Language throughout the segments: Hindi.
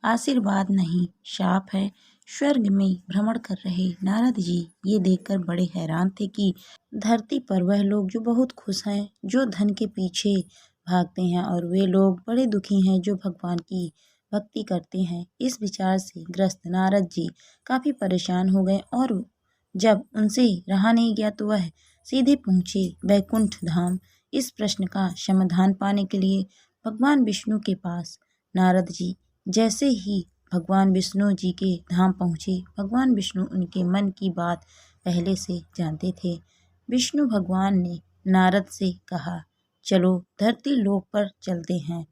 आशीर्वाद नहीं शाप है। स्वर्ग में भ्रमण कर रहे नारद जी ये देखकर बड़े हैरान थे कि धरती पर वह लोग जो बहुत खुश हैं, जो धन के पीछे भागते हैं, और वे लोग बड़े दुखी हैं जो भगवान की भक्ति करते हैं। इस विचार से ग्रस्त नारद जी काफी परेशान हो गए और जब उनसे रहा नहीं गया तो वह सीधे पहुँचे बैकुंठ धाम। इस प्रश्न का समाधान पाने के लिए भगवान विष्णु के पास नारद जी जैसे ही भगवान विष्णु जी के धाम पहुँचे, भगवान विष्णु उनके मन की बात पहले से जानते थे। विष्णु भगवान ने नारद से कहा, चलो धरती लोक पर चलते हैं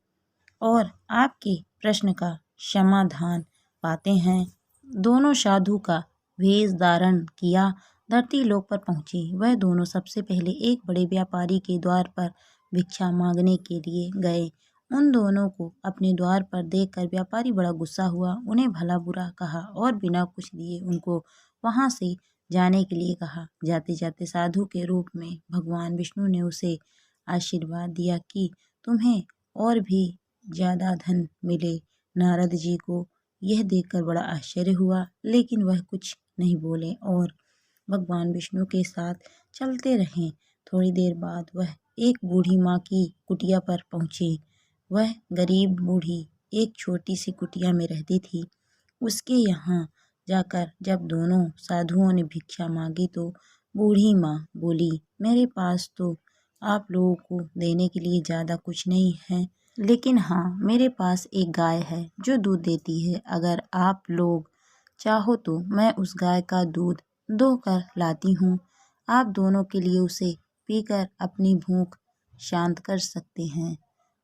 और आपके प्रश्न का समाधान पाते हैं। दोनों साधु का वेश धारण किया धरती लोक पर पहुँचे। वह दोनों सबसे पहले एक बड़े व्यापारी के द्वार पर भिक्षा मांगने के लिए गए। उन दोनों को अपने द्वार पर देखकर व्यापारी बड़ा गुस्सा हुआ, उन्हें भला बुरा कहा और बिना कुछ दिए उनको वहां से जाने के लिए कहा। जाते जाते साधु के रूप में भगवान विष्णु ने उसे आशीर्वाद दिया कि तुम्हें और भी ज्यादा धन मिले। नारद जी को यह देखकर बड़ा आश्चर्य हुआ, लेकिन वह कुछ नहीं बोले और भगवान विष्णु के साथ चलते रहे। थोड़ी देर बाद वह एक बूढ़ी माँ की कुटिया पर पहुँचे। वह गरीब बूढ़ी एक छोटी सी कुटिया में रहती थी। उसके यहाँ जाकर जब दोनों साधुओं ने भिक्षा मांगी तो बूढ़ी माँ बोली, मेरे पास तो आप लोगों को देने के लिए ज़्यादा कुछ नहीं है, लेकिन हाँ मेरे पास एक गाय है जो दूध देती है। अगर आप लोग चाहो तो मैं उस गाय का दूध दोहकर लाती हूँ। आप दोनों के लिए उसे पीकर अपनी भूख शांत कर सकते हैं।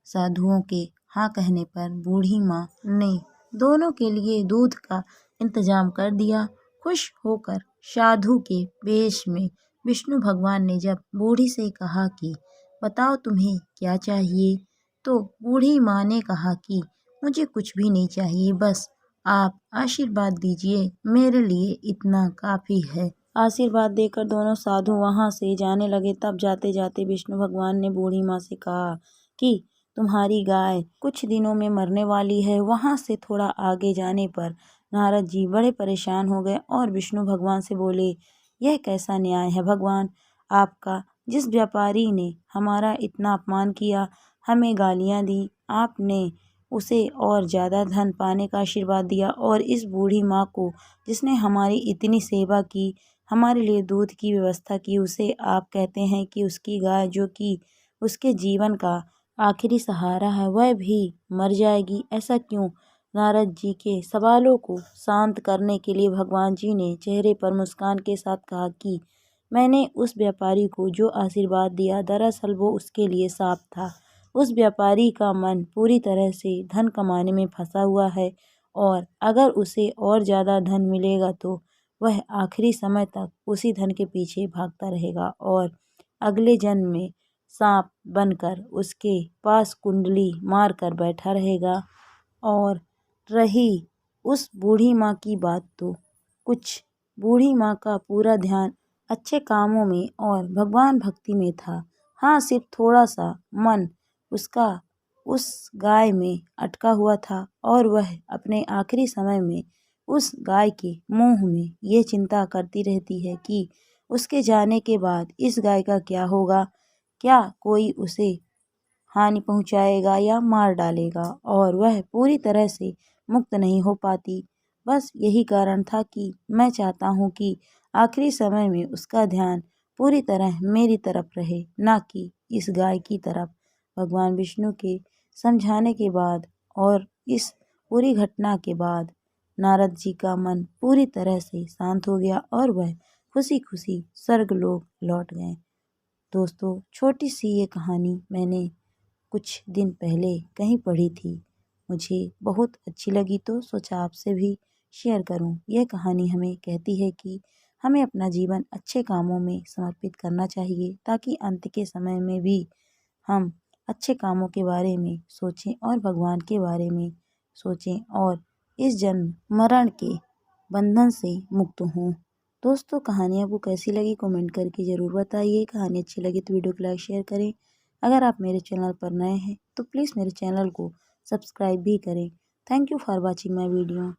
साधुओं के हाँ कहने पर बूढ़ी माँ ने दोनों के लिए दूध का इंतजाम कर दिया। खुश होकर साधु के वेश में विष्णु भगवान ने जब बूढ़ी से कहा कि बताओ तुम्हें क्या चाहिए, तो बूढ़ी माँ ने कहा कि मुझे कुछ भी नहीं चाहिए, बस आप आशीर्वाद दीजिए, मेरे लिए इतना काफी है। आशीर्वाद देकर दोनों साधु वहां से जाने लगे। तब जाते जाते विष्णु भगवान ने बूढ़ी माँ से कहा कि तुम्हारी गाय कुछ दिनों में मरने वाली है। वहां से थोड़ा आगे जाने पर नारद जी बड़े परेशान हो गए और विष्णु भगवान से बोले, यह कैसा न्याय है भगवान आपका। जिस व्यापारी ने हमारा इतना अपमान किया, हमें गालियां दी, आपने उसे और ज़्यादा धन पाने का आशीर्वाद दिया, और इस बूढ़ी माँ को जिसने हमारी इतनी सेवा की, हमारे लिए दूध की व्यवस्था की, उसे आप कहते हैं कि उसकी गाय जो कि उसके जीवन का आखिरी सहारा है वह भी मर जाएगी, ऐसा क्यों। नारद जी के सवालों को शांत करने के लिए भगवान जी ने चेहरे पर मुस्कान के साथ कहा कि मैंने उस व्यापारी को जो आशीर्वाद दिया दरअसल वो उसके लिए शाप था। उस व्यापारी का मन पूरी तरह से धन कमाने में फंसा हुआ है, और अगर उसे और ज़्यादा धन मिलेगा तो वह आखिरी समय तक उसी धन के पीछे भागता रहेगा और अगले जन्म में सांप बनकर उसके पास कुंडली मार कर बैठा रहेगा। और रही उस बूढ़ी माँ की बात, तो कुछ बूढ़ी माँ का पूरा ध्यान अच्छे कामों में और भगवान भक्ति में था। हाँ, सिर्फ थोड़ा सा मन उसका उस गाय में अटका हुआ था, और वह अपने आखिरी समय में उस गाय के मोह में ये चिंता करती रहती है कि उसके जाने के बाद इस गाय का क्या होगा, क्या कोई उसे हानि पहुंचाएगा या मार डालेगा, और वह पूरी तरह से मुक्त नहीं हो पाती। बस यही कारण था कि मैं चाहता हूँ कि आखिरी समय में उसका ध्यान पूरी तरह मेरी तरफ रहे, ना कि इस गाय की तरफ। भगवान विष्णु के समझाने के बाद और इस पूरी घटना के बाद नारद जी का मन पूरी तरह से शांत हो गया और वह खुशी खुशी स्वर्गलोक लौट गए। दोस्तों, छोटी सी ये कहानी मैंने कुछ दिन पहले कहीं पढ़ी थी, मुझे बहुत अच्छी लगी तो सोचा आपसे भी शेयर करूं। यह कहानी हमें कहती है कि हमें अपना जीवन अच्छे कामों में समर्पित करना चाहिए, ताकि अंत के समय में भी हम अच्छे कामों के बारे में सोचें और भगवान के बारे में सोचें और इस जन्म मरण के बंधन से मुक्त हों। दोस्तों, कहानी आपको कैसी लगी कमेंट करके ज़रूर बताइए। कहानी अच्छी लगी तो वीडियो को लाइक शेयर करें। अगर आप मेरे चैनल पर नए हैं तो प्लीज़ मेरे चैनल को सब्सक्राइब भी करें। Thank you for watching my video.